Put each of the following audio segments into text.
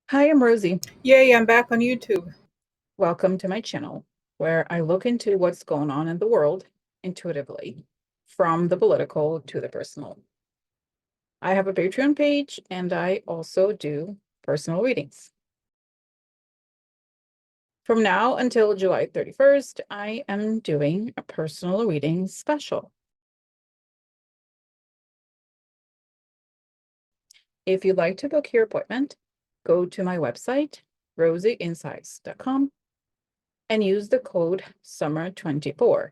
Hi, I'm Rosie. Yay, I'm back on YouTube. Welcome to my channel where I look into what's going on in the world intuitively, from the political to the personal. I have a Patreon page and I also do personal readings. From now until July 31st, I am doing a personal reading special. If you'd like to book your appointment, go to my website, rosieinsights.com, and use the code SUMMER24.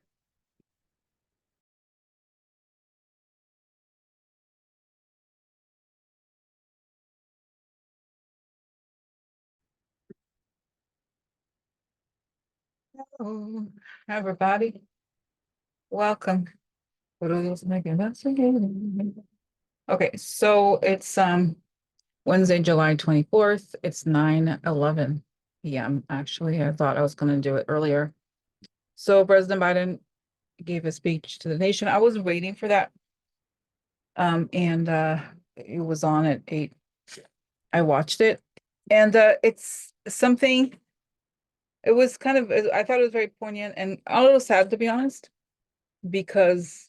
Hello, everybody. Welcome. What are those making? Okay, so it's Wednesday, July 24th. It's 9:11 p.m. Actually, I thought I was gonna do it earlier. So President Biden gave a speech to the nation. I was waiting for that. And it was on at 8. I watched it, and it's something, it was kind of, I thought it was very poignant and a little sad, to be honest, because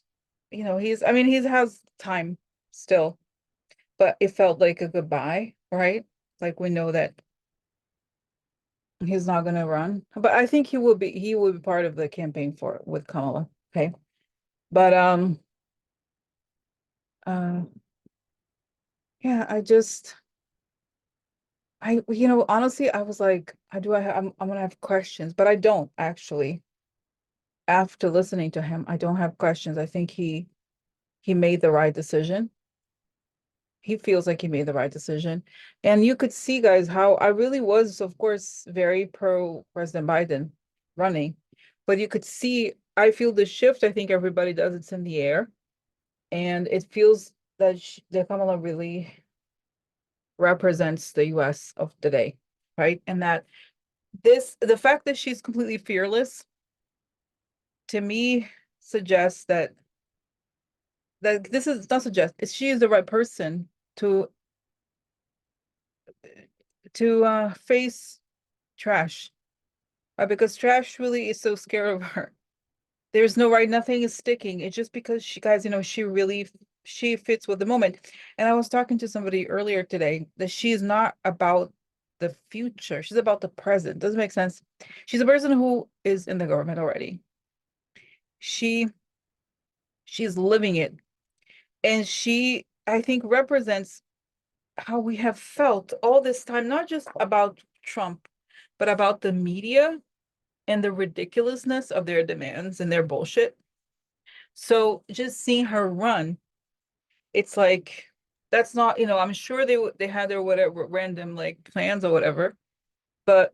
I mean, he has time still, but it felt like a goodbye, right? Like we know that he's not going to run, but I think he will be part of the campaign for with Kamala. Okay. But uh yeah, honestly, I was like, I'm gonna have questions, but I don't actually. After listening to him, I don't have questions. I think he made the right decision. He feels like he made the right decision. And you could see, guys, how I really was, of course, very pro President Biden running. But you could see, I feel the shift. I think everybody does. It's in the air. And it feels that Kamala really represents the US of today, right? And that the fact that she's completely fearless, to me, suggests that this is not suggest, she is the right person to face trash, because trash really is so scared of her. There's no right, nothing is sticking. It's just because she, guys, she fits with the moment. And I was talking to somebody earlier today that she is not about the future. She's about the present. Doesn't make sense. She's a person who is in the government already. She she's living it. And she, I think, represents how we have felt all this time, not just about Trump, but about the media and the ridiculousness of their demands and their bullshit. So just seeing her run, it's like, that's not, I'm sure they had their whatever random like plans or whatever, but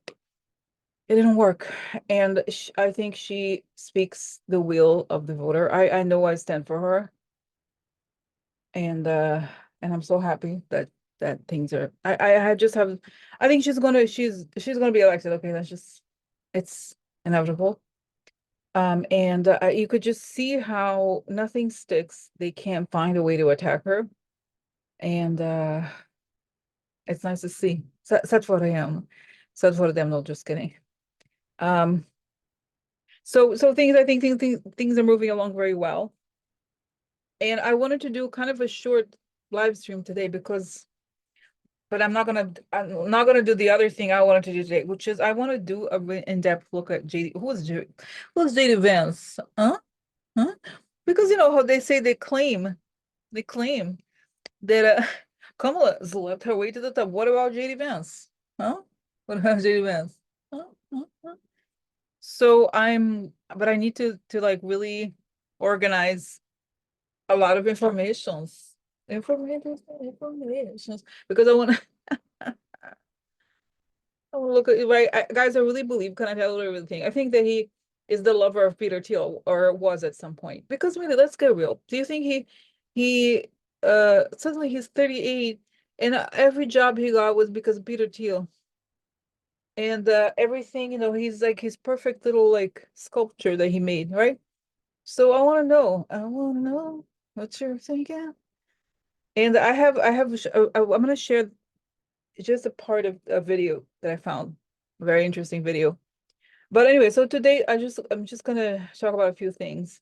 it didn't work. And I think she speaks the will of the voter. I know I stand for her, and I'm so happy that things are. I just have. I think she's gonna be elected. Okay, that's just, it's inevitable. And you could just see how nothing sticks. They can't find a way to attack her, and it's nice to see. Such what I am. Such what I am. No, just kidding. Um, so things, I think things are moving along very well, and I wanted to do kind of a short live stream today because, but I'm not gonna do the other thing I wanted to do today, which is I want to do a really in-depth look at JD. Who's JD Vance? Huh? Huh? Because you know how they say they claim that Kamala has left her way to the top. What about JD Vance? Huh? What about JD Vance? Huh? Huh? Huh? So but I need to like really organize a lot of informations, because I want to look at, right, guys. I really believe, can I tell you everything? I think that he is the lover of Peter Thiel, or was at some point. Because really, let's get real. Do you think he suddenly he's 38, and every job he got was because of Peter Thiel, and everything, he's like his perfect little like sculpture that he made, right? So I want to know what's your thing again. And I'm gonna share. it's just a part of a video that I found, a very interesting video. But anyway, so today I'm just gonna talk about a few things.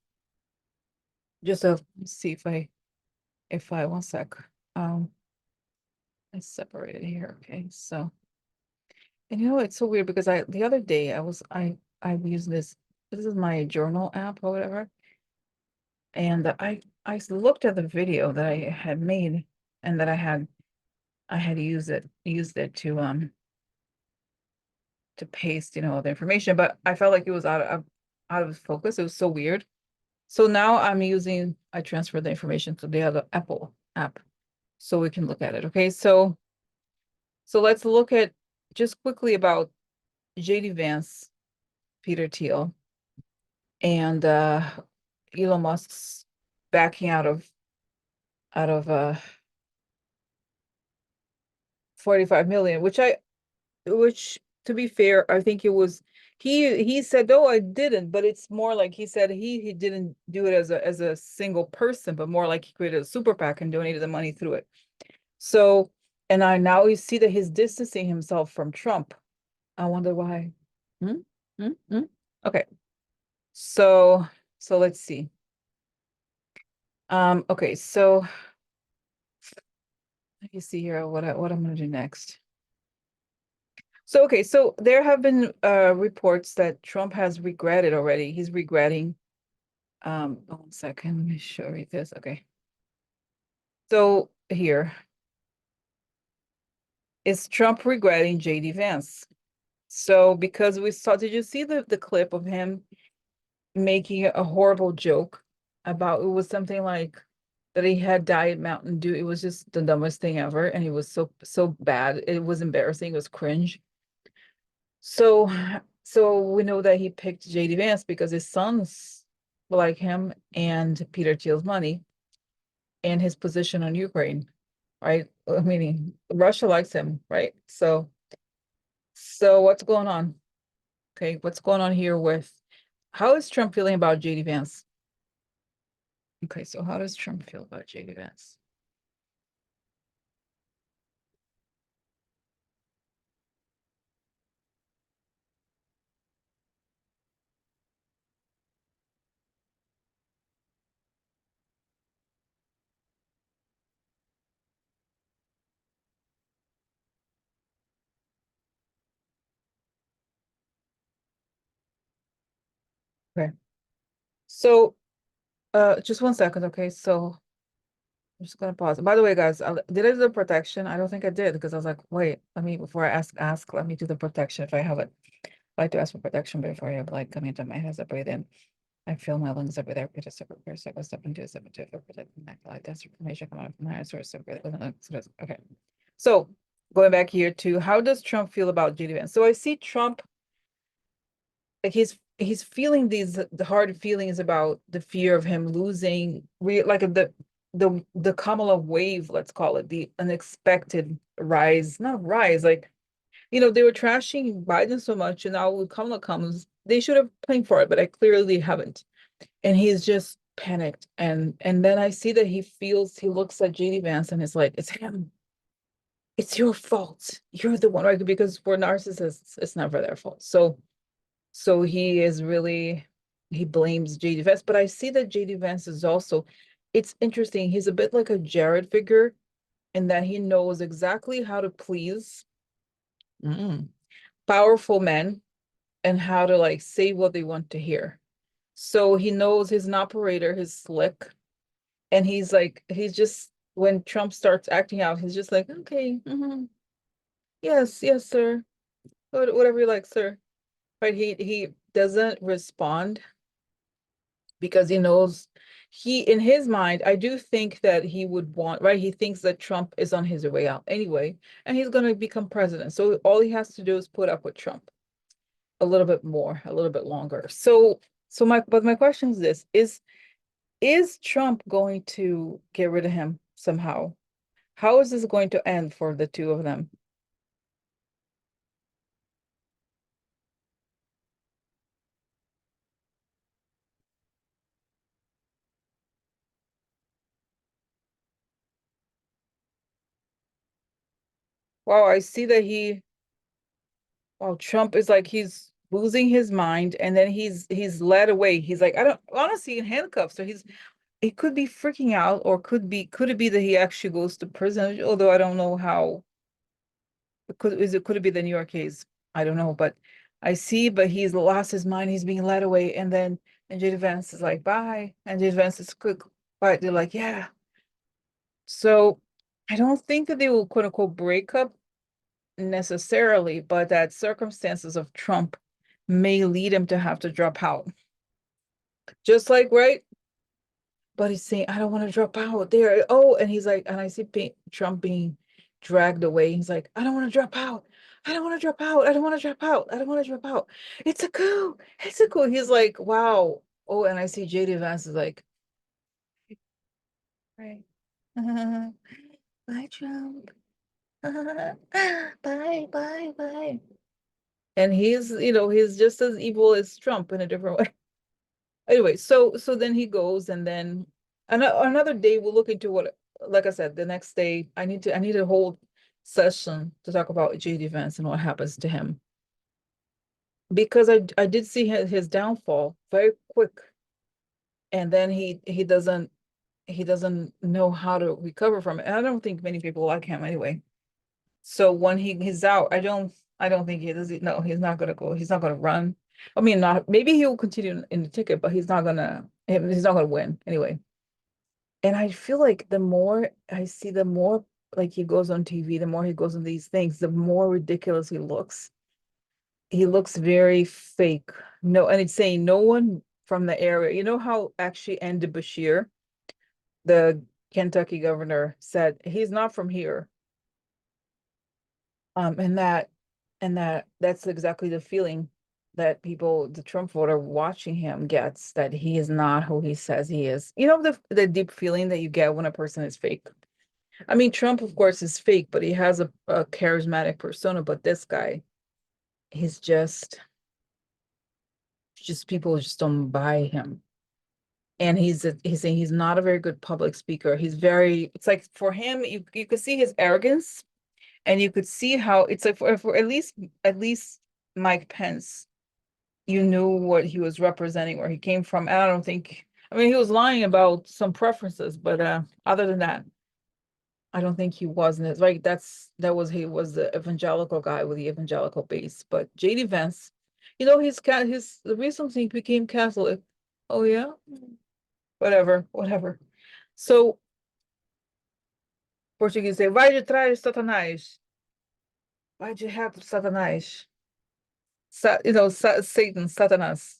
Just to see if I one sec. Um, let's separate it here. Okay, so and it's so weird because the other day I used this is my journal app or whatever, and I looked at the video that I had made and that I had used it to paste, all the information, but I felt like it was out of focus. It was so weird. So now I transfer the information to the other Apple app so we can look at it. Okay, so let's look at just quickly about JD Vance, Peter Thiel, and Elon Musk's backing out of 45 million, which to be fair, I think it was he said, no, I didn't, but it's more like he said he didn't do it as a single person, but more like he created a super PAC and donated the money through it. So, and I now you see that he's distancing himself from Trump. I wonder why. Hmm? Hmm? Hmm? Okay. So let's see. Okay, so let me see here what I'm gonna do next. So okay, so there have been reports that Trump has regretted already. He's regretting. 1 second, let me show you this. Okay. So here is Trump regretting JD Vance. So because we saw, did you see the clip of him making a horrible joke about it was something like that he had Diet Mountain Dew. It was just the dumbest thing ever, and it was so bad. It was embarrassing. It was cringe. So so we know that he picked JD Vance because his sons like him and Peter Thiel's money and his position on Ukraine, right? I mean, Russia likes him, right? So what's going on? Okay, what's going on here with how is Trump feeling about JD Vance? Okay, so how does Trump feel about JD Vance? Okay, so just 1 second, okay? So I'm just gonna pause. By the way, guys, did I do the protection? I don't think I did because I was like, wait, before I ask, let me do the protection if I have it. I like to ask for protection before I have like coming into my hands. I breathe in. I feel my lungs up with air. Peter step up, step into step into for protecting my light. That's information coming out from my eyes. Step okay. So going back here to how does Trump feel about JD Vance? So I see Trump like he's feeling the hard feelings about the fear of him losing like the Kamala wave, let's call it, the unexpected rise, not rise, like they were trashing Biden so much, and now when Kamala comes, they should have planned for it, but I clearly haven't. And he's just panicked. And then I see that he looks at JD Vance and is like, it's him. It's your fault. You're the one, right? Because for narcissists, it's never their fault. So he blames JD Vance, but I see that JD Vance is also, it's interesting. He's a bit like a Jared figure in that he knows exactly how to please powerful men and how to like say what they want to hear. So he knows he's an operator, he's slick, and he's just when Trump starts acting out, he's just like, okay, yes, yes, sir, whatever you like, sir. Right? He doesn't respond because he knows in his mind, I do think that he would want, right? He thinks that Trump is on his way out anyway, and he's going to become president. So all he has to do is put up with Trump a little bit more, a little bit longer. So my question is this: is Trump going to get rid of him somehow? How is this going to end for the two of them? wow, I see that wow, Trump is like he's losing his mind, and then he's led away. He's like, I don't honestly in handcuffs, so he could be freaking out, or could it be that he actually goes to prison? Although I don't know how could it be the New York case? I don't know, but I see, but he's lost his mind, he's being led away, and then and JD Vance is like, bye. And JD Vance is quick, but they're like, yeah. So I don't think that they will quote unquote break up necessarily, but that circumstances of Trump may lead him to have to drop out. Just like, right? But he's saying, I don't want to drop out there. Oh, and he's like, and I see Trump being dragged away. He's like, I don't want to drop out. I don't want to drop out. I don't want to drop out. I don't want to drop out. It's a coup. It's a coup. He's like, wow. Oh, and I see JD Vance is like, right. Bye, Trump. Bye, bye, bye. And he's just as evil as Trump in a different way. Anyway, so then he goes, and then another day we'll look into what, like I said, the next day I need to hold session to talk about JD Vance and what happens to him, because I did see his downfall very quick, and then he doesn't know how to recover from it. And I don't think many people like him anyway. So when he's out, I don't think he does. No, he's not gonna go. He's not gonna run. I mean, not maybe he will continue in the ticket, but he's not gonna win anyway. And I feel like the more I see, the more like he goes on TV, the more he goes on these things, the more ridiculous he looks. He looks very fake. No, and it's saying no one from the area. You know how actually Andy Bashir, the Kentucky governor, said he's not from here. And that's exactly the feeling that people, the Trump voter watching him gets, that he is not who he says he is. You know, the deep feeling that you get when a person is fake. I mean, Trump, of course, is fake, but he has a charismatic persona. But this guy, he's just people just don't buy him. And he's saying he's not a very good public speaker. It's like for him, you could see his arrogance, and you could see how it's like for at least Mike Pence, you knew what he was representing, where he came from. And I don't think, I mean, he was lying about some preferences, but other than that, I don't think he wasn't. It's like he was the evangelical guy with the evangelical base. But JD Vance, his recently became Catholic. Oh yeah, whatever, whatever. So Portuguese say, vai de trás, Satanás. Vai de reto, Satanás. Satan, Satanás.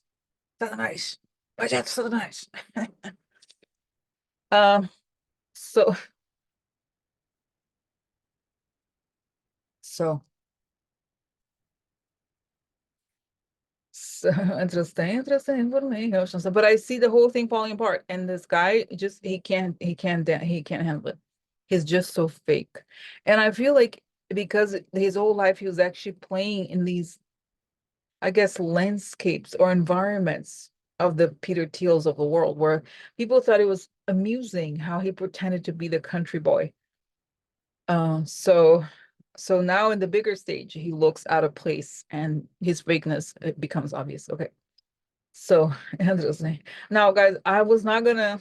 Satanás. Vai de reto, Satanás. Um, so so So interesting information. But I see the whole thing falling apart, and this guy just he can't handle it. He's just so fake, and I feel like because his whole life he was actually playing in these, I guess, landscapes or environments of the Peter Thiels of the world, where people thought it was amusing how he pretended to be the country boy. So now in the bigger stage, he looks out of place, and his fakeness, it becomes obvious. Okay. So interesting. Now, guys, I was not gonna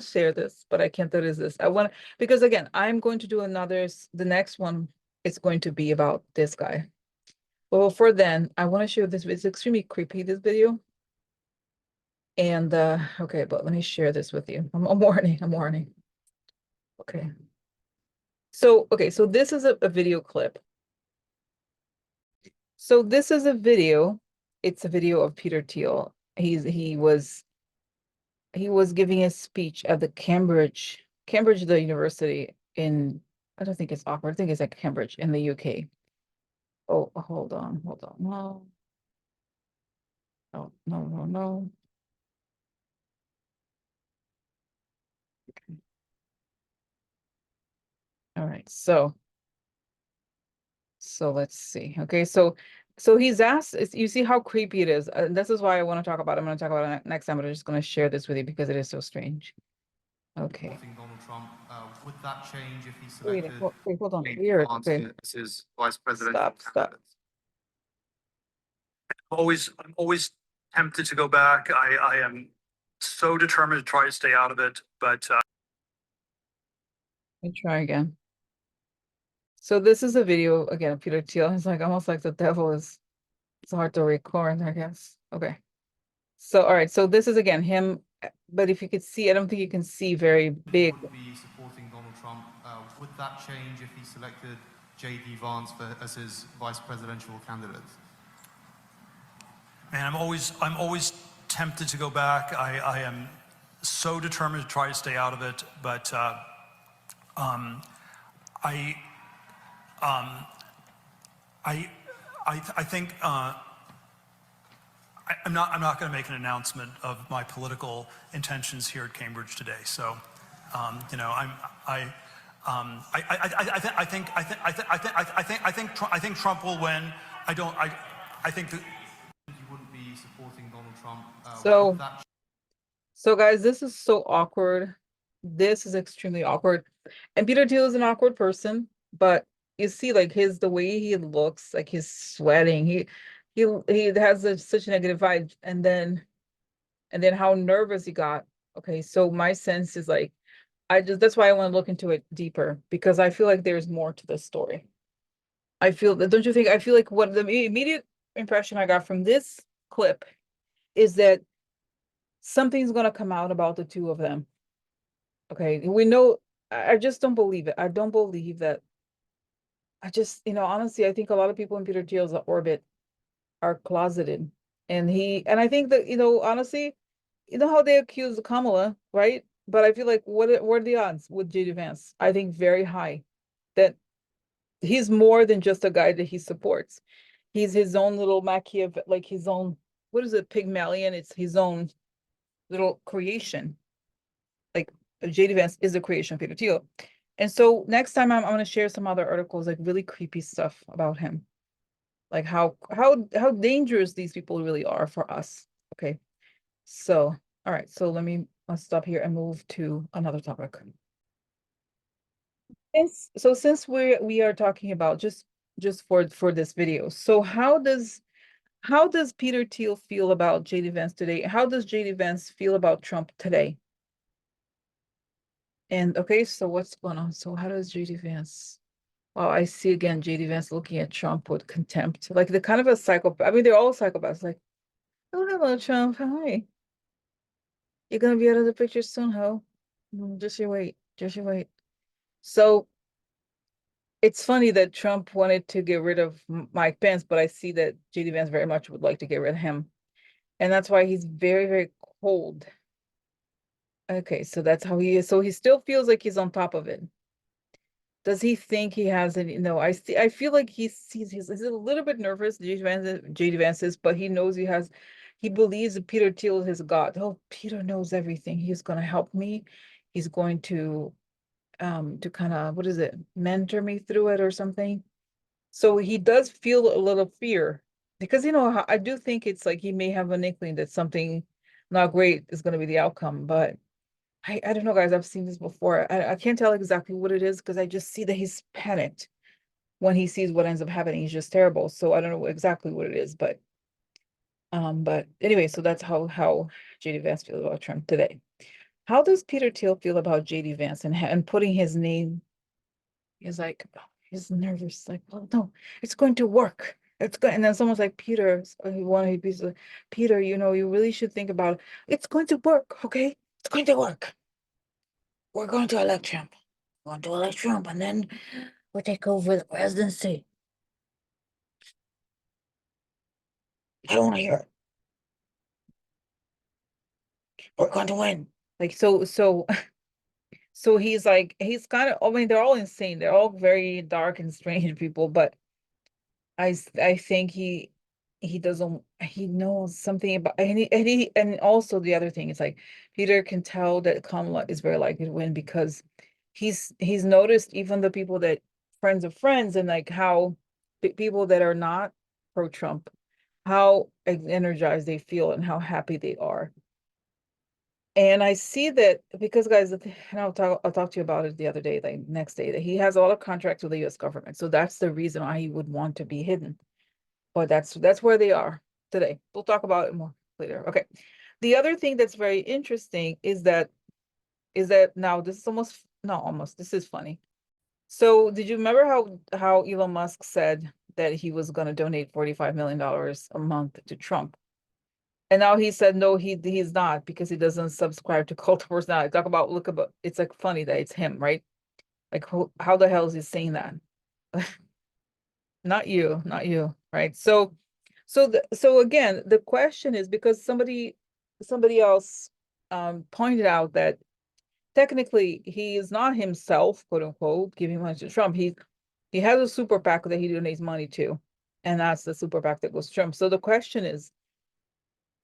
share this, but I can't tell you this. I want because again, I'm going to do the next one is going to be about this guy. Well, before then, I want to share this. It's extremely creepy, this video. And okay, but let me share this with you. I'm warning, I'm warning. Okay. So this is a video clip. So this is a video. It's a video of Peter Thiel. He was giving a speech at the Cambridge, the university in, I don't think it's Oxford, I think it's like Cambridge in the UK. Oh, hold on, hold on. No, no, no, no, no. Okay. All right, so let's see. Okay, so he's asked, you see how creepy it is. This is why I want to talk about it. I'm going to talk about it next time, but I'm just going to share this with you because it is so strange. Okay. Donald Trump. Would that change if he Wait, selected wait, hold on. JD Weird. Vance Okay. as his vice presidential Stop. candidate? I'm always tempted to go back. I am so determined to try to stay out of it, but Let me try again. So this is a video again of Peter Thiel. It's like almost like the devil is. It's hard to record, I guess. Okay. So all right. So this is again him, but if you could see, I don't think you can see very big. would be supporting Donald Trump. Would that change if he selected JD Vance as his vice presidential candidate? Man, I'm always tempted to go back. I am so determined to try to stay out of it, but I think I'm not going to make an announcement of my political intentions here at Cambridge today. So, you know, I think Trump will win. I think that you wouldn't be supporting Donald Trump. So guys, this is so awkward. This is extremely awkward. And Peter Thiel is an awkward person, but you see like the way he looks, like he's sweating. He has such a negative vibe. And then how nervous he got. Okay, so my sense is like that's why I want to look into it deeper, because I feel like there's more to this story. I feel that, don't you think? I feel like what the immediate impression I got from this clip is that something's going to come out about the two of them. Okay, we know. I just don't believe it. I don't believe that. I just, honestly, I think a lot of people in Peter Thiel's orbit are closeted. And I think that, honestly, you know how they accuse Kamala, right? But I feel like what are the odds with JD Vance? I think very high that he's more than just a guy that he supports. He's his own little Machiavelli, like his own, what is it, Pygmalion? It's his own little creation. Like JD Vance is a creation of Peter Thiel. And so next time I'm going to share some other articles, like really creepy stuff about him, like how dangerous these people really are for us. Okay, so all right, so let's stop here and move to another topic. Since we are talking about just for this video, so how does Peter Thiel feel about JD Vance today? How does JD Vance feel about Trump today? And okay, so what's going on? So how does JD Vance? Well, I see again JD Vance looking at Trump with contempt, like the kind of a psychopath. I mean, they're all psychopaths. Like, oh, hello, Trump. Hi. You're gonna be out of the picture soon, ho. Just you wait. Just you wait. So it's funny that Trump wanted to get rid of Mike Pence, but I see that JD Vance very much would like to get rid of him. And that's why he's very, very cold. Okay, so that's how he is. So he still feels like he's on top of it. Does he think he has any? No, I feel like he's a little bit nervous, JD Vance is, but he knows he believes that Peter Thiel is his God. Oh, Peter knows everything. He's gonna help me. He's going to kind of, what is it, mentor me through it or something. So he does feel a little fear, because I do think it's like he may have an inkling that something not great is going to be the outcome, but I don't know, guys. I've seen this before. I can't tell exactly what it is, because I just see that he's panicked when he sees what ends up happening. He's just terrible. So I don't know exactly what it is, but anyway, so that's how JD Vance feels about Trump today. How does Peter Thiel feel about JD Vance and putting his name? He's like, he's nervous, like, oh no, it's going to work. It's good. And then someone's like, Peter, one of his pieces, like, Peter, you really should think about it. It's going to work, okay? It's going to work. We're going to elect Trump. We're going to elect Trump, and then we'll take over the presidency. I don't want to hear it. We're going to win. Like, so he's like, he's kind of, I mean, they're all insane. They're all very dark and strange people, but I think he knows something about, and also the other thing is like Peter can tell that Kamala is very likely to win, because he's noticed even the people that friends of friends, and like how people that are not pro-Trump, how energized they feel and how happy they are. And I see that because guys, and I'll talk to you about it the other day, like next day, that he has a lot of contracts with the US government. So that's the reason why he would want to be hidden. But that's where they are today. We'll talk about it more later. Okay. The other thing that's very interesting is that now this is almost not almost, this is funny. So did you remember how Elon Musk said that he was going to donate $45 million a month to Trump? And now he said no, he's not, because he doesn't subscribe to cult of personality. Talk about look about it's like funny that it's him, right? Like how the hell is he saying that? Not you, right? So again, the question is because somebody else pointed out that technically he is not himself, quote unquote, giving money to Trump. He has a super PAC that he donates money to, and that's the super PAC that goes to Trump. So the question is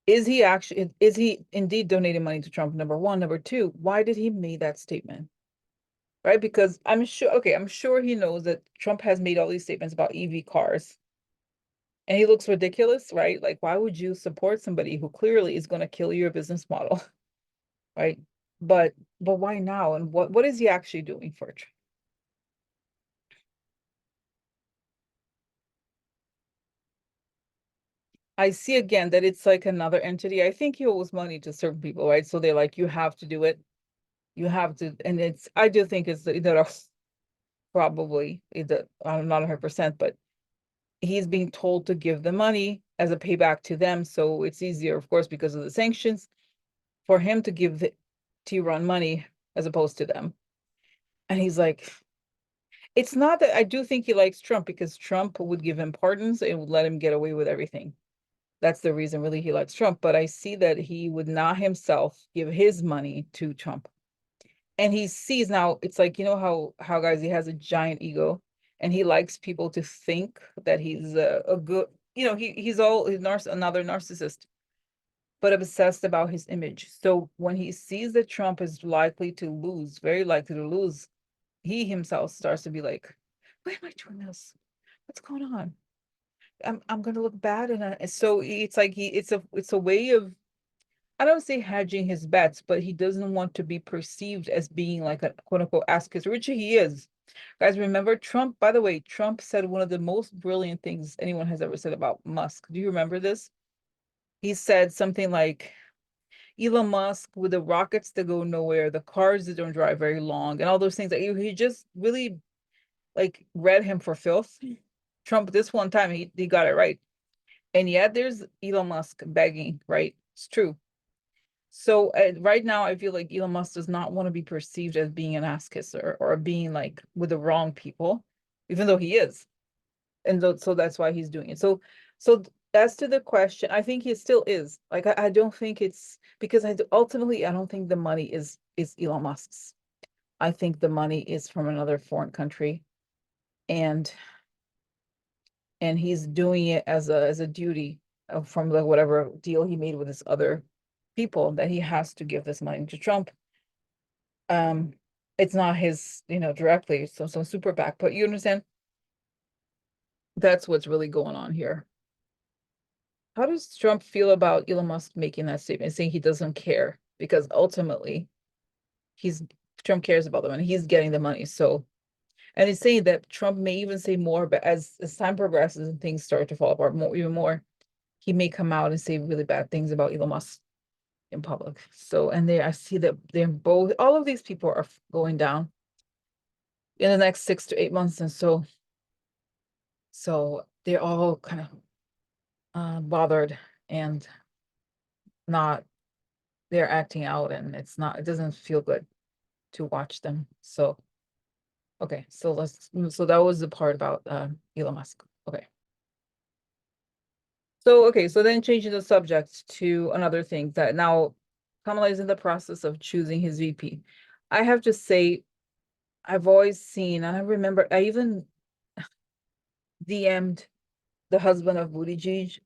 he indeed donating money to Trump? Number one. Number two, why did he make that statement? Right? Because I'm sure he knows that Trump has made all these statements about EV cars. And he looks ridiculous, right? Like, why would you support somebody who clearly is going to kill your business model? Right? But why now? And what is he actually doing for it? I see again that it's like another entity. I think he owes money to certain people, right? So they're like, you have to do it. You have to, and I do think it's that probably either, I'm not 100%, but he's being told to give the money as a payback to them. So it's easier, of course, because of the sanctions, for him to give the T-Run money as opposed to them. And he's like, it's not that I do think he likes Trump, because Trump would give him pardons and would let him get away with everything. That's the reason really he likes Trump. But I see that he would not himself give his money to Trump. And he sees now, it's like, how guys, he has a giant ego, and he likes people to think that he's a good, he's another narcissist, but obsessed about his image. So when he sees that Trump is likely to lose, very likely to lose, he himself starts to be like, why am I doing this? What's going on? I'm gonna look bad. And so it's like it's a way of, I don't say hedging his bets, but he doesn't want to be perceived as being like a quote unquote ass, which he is. Guys, remember Trump, by the way, Trump said one of the most brilliant things anyone has ever said about Musk. Do you remember this? He said something like, Elon Musk with the rockets that go nowhere, the cars that don't drive very long, and all those things that he just really like read him for filth. Trump, this one time, he got it right. And yet there's Elon Musk begging, right? It's true. So right now, I feel like Elon Musk does not want to be perceived as being an ass kisser or being like with the wrong people, even though he is. And so that's why he's doing it. So as to the question, I think he still is. Like, I don't think it's because ultimately, I don't think the money is Elon Musk's. I think the money is from another foreign country, and he's doing it as a duty from the whatever deal he made with his other people, that he has to give this money to Trump. Um, it's not his, directly, so some super PAC, but you understand? That's what's really going on here. How does Trump feel about Elon Musk making that statement, saying he doesn't care? Because ultimately, Trump cares about the money. He's getting the money. So, and he's saying that Trump may even say more, but as time progresses and things start to fall apart even more, he may come out and say really bad things about Elon Musk in public. So, and I see that they're both, all of these people are going down in the next 6 to 8 months. And so they're all kind of bothered and not, they're acting out, and it doesn't feel good to watch them. So, okay, so that was the part about Elon Musk. Okay. So then changing the subject to another thing, that now Kamala is in the process of choosing his VP. I have to say, I've always seen, and I remember I even DM'd the husband of Buttigieg,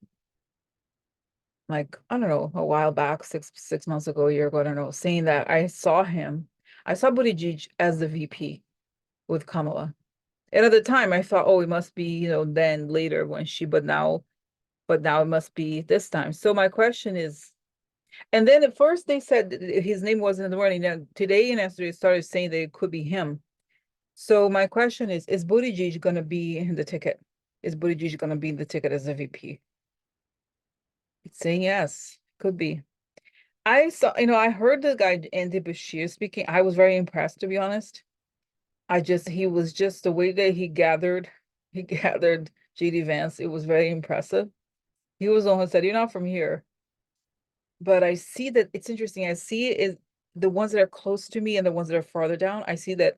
like, I don't know, a while back, six months ago, a year ago, I don't know, saying that I saw Buttigieg as the VP with Kamala. And at the time I thought, oh, it must be, then later when but now it must be this time. So my question is, And then at first they said his name wasn't in the running. Now today and yesterday started saying that it could be him. So my question is Buttigieg going to be in the ticket? Is Buttigieg going to be in the ticket as a VP? It's saying yes, could be. I saw, I heard the guy Andy Bashir speaking. I was very impressed, to be honest. He was just the way that he gathered JD Vance. It was very impressive. He was the one who said, "You're not from here." But I see that it's interesting. I see is the ones that are close to me and the ones that are farther down. I see that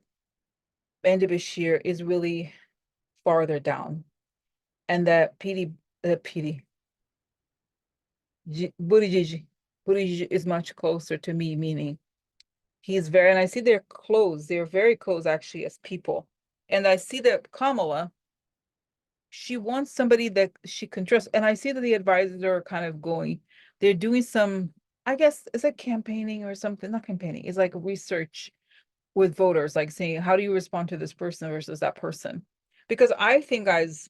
Andy Bashir is really farther down, and that Buttigieg is much closer to me, meaning he's very, and I see they're close. They're very close actually as people. And I see that Kamala, she wants somebody that she can trust. And I see that the advisors are kind of they're doing some, I guess, is it campaigning or something? Not campaigning, it's like research with voters, like saying, how do you respond to this person versus that person? Because I think, guys,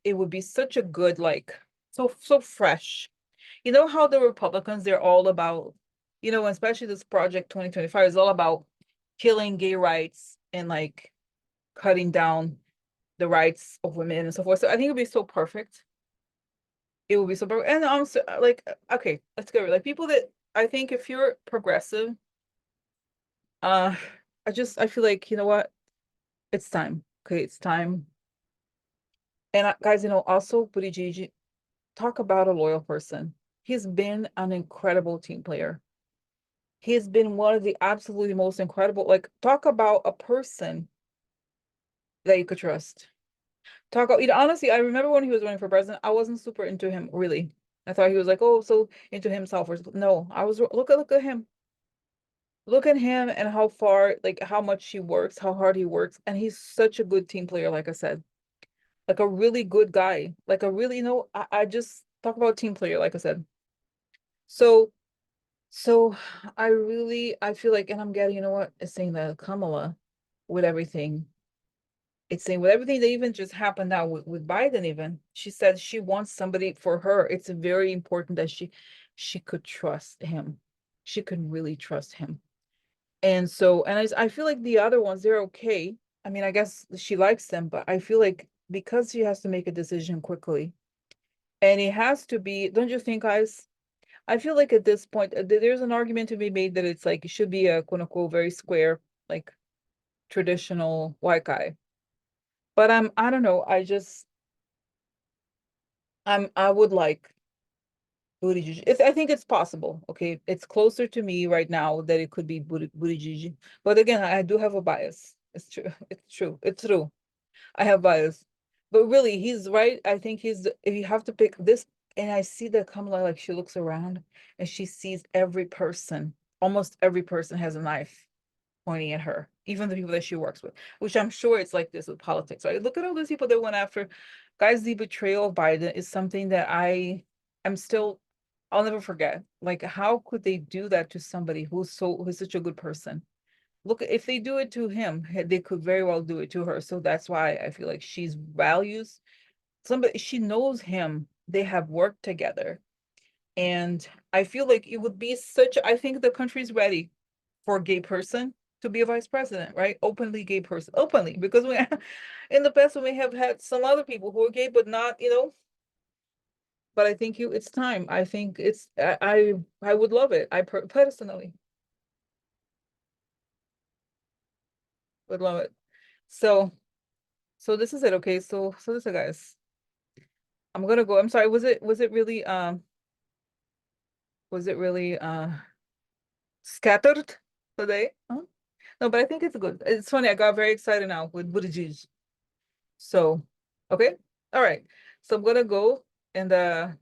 it would be such a good, like, so fresh. You know how the Republicans, they're all about, especially this Project 2025 is all about killing gay rights and like cutting down the rights of women and so forth. So I think it would be so perfect. It would be so perfect. And I'm so, like, okay, let's go. Like people that I think if you're progressive, uh, I feel like, you know what? It's time. Okay, it's time. And guys, also Buttigieg, talk about a loyal person. He's been an incredible team player. He's been one of the absolutely most incredible, like talk about a person that you could trust. Honestly, I remember when he was running for president, I wasn't super into him, really. I thought he was like, oh, so into himself. No, I was, look at him. Look at him and how far, like how much he works, how hard he works. And he's such a good team player, like I said, like a really good guy, like a really, I just talk about team player, like I said. So, so I feel like, and I'm getting, you know what, it's saying that Kamala with everything. It's saying with everything that even just happened now with Biden, even she said she wants somebody for her. It's very important that she could trust him. She could really trust him. And so, and I feel like the other ones, they're okay. I mean, I guess she likes them, but I feel like because she has to make a decision quickly, and it has to be, don't you think, guys? I feel like at this point, there's an argument to be made that it's like it should be a quote unquote very square, like traditional white guy. But I don't know. I would like Buttigieg. I think it's possible. Okay, it's closer to me right now that it could be Buttigieg. But again, I do have a bias. It's true. It's true. It's true. I have bias. But really, he's right. I think if you have to pick this, and I see that Kamala, like she looks around and she sees every person, almost every person has a knife pointing at her, even the people that she works with, which I'm sure it's like this with politics, right? Look at all those people that went after. Guys, the betrayal of Biden is something that am still, I'll never forget. Like, how could they do that to somebody who's such a good person? Look, if they do it to him, they could very well do it to her. So that's why I feel like she's values somebody, she knows him. They have worked together. And I feel like it would be I think the country's ready for a gay person to be a vice president, right? Openly gay person, openly, because we in the past we may have had some other people who are gay, but not, but I think it's time. I think I would love it. Personally would love it. So this is it. Okay. So this is it, guys. I'm gonna go. I'm sorry. Was it really scattered today? Huh? No, but I think it's good. It's funny. I got very excited now with Buttigieg. So, okay. All right. So I'm gonna go and and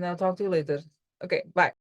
I'll talk to you later. Okay, bye.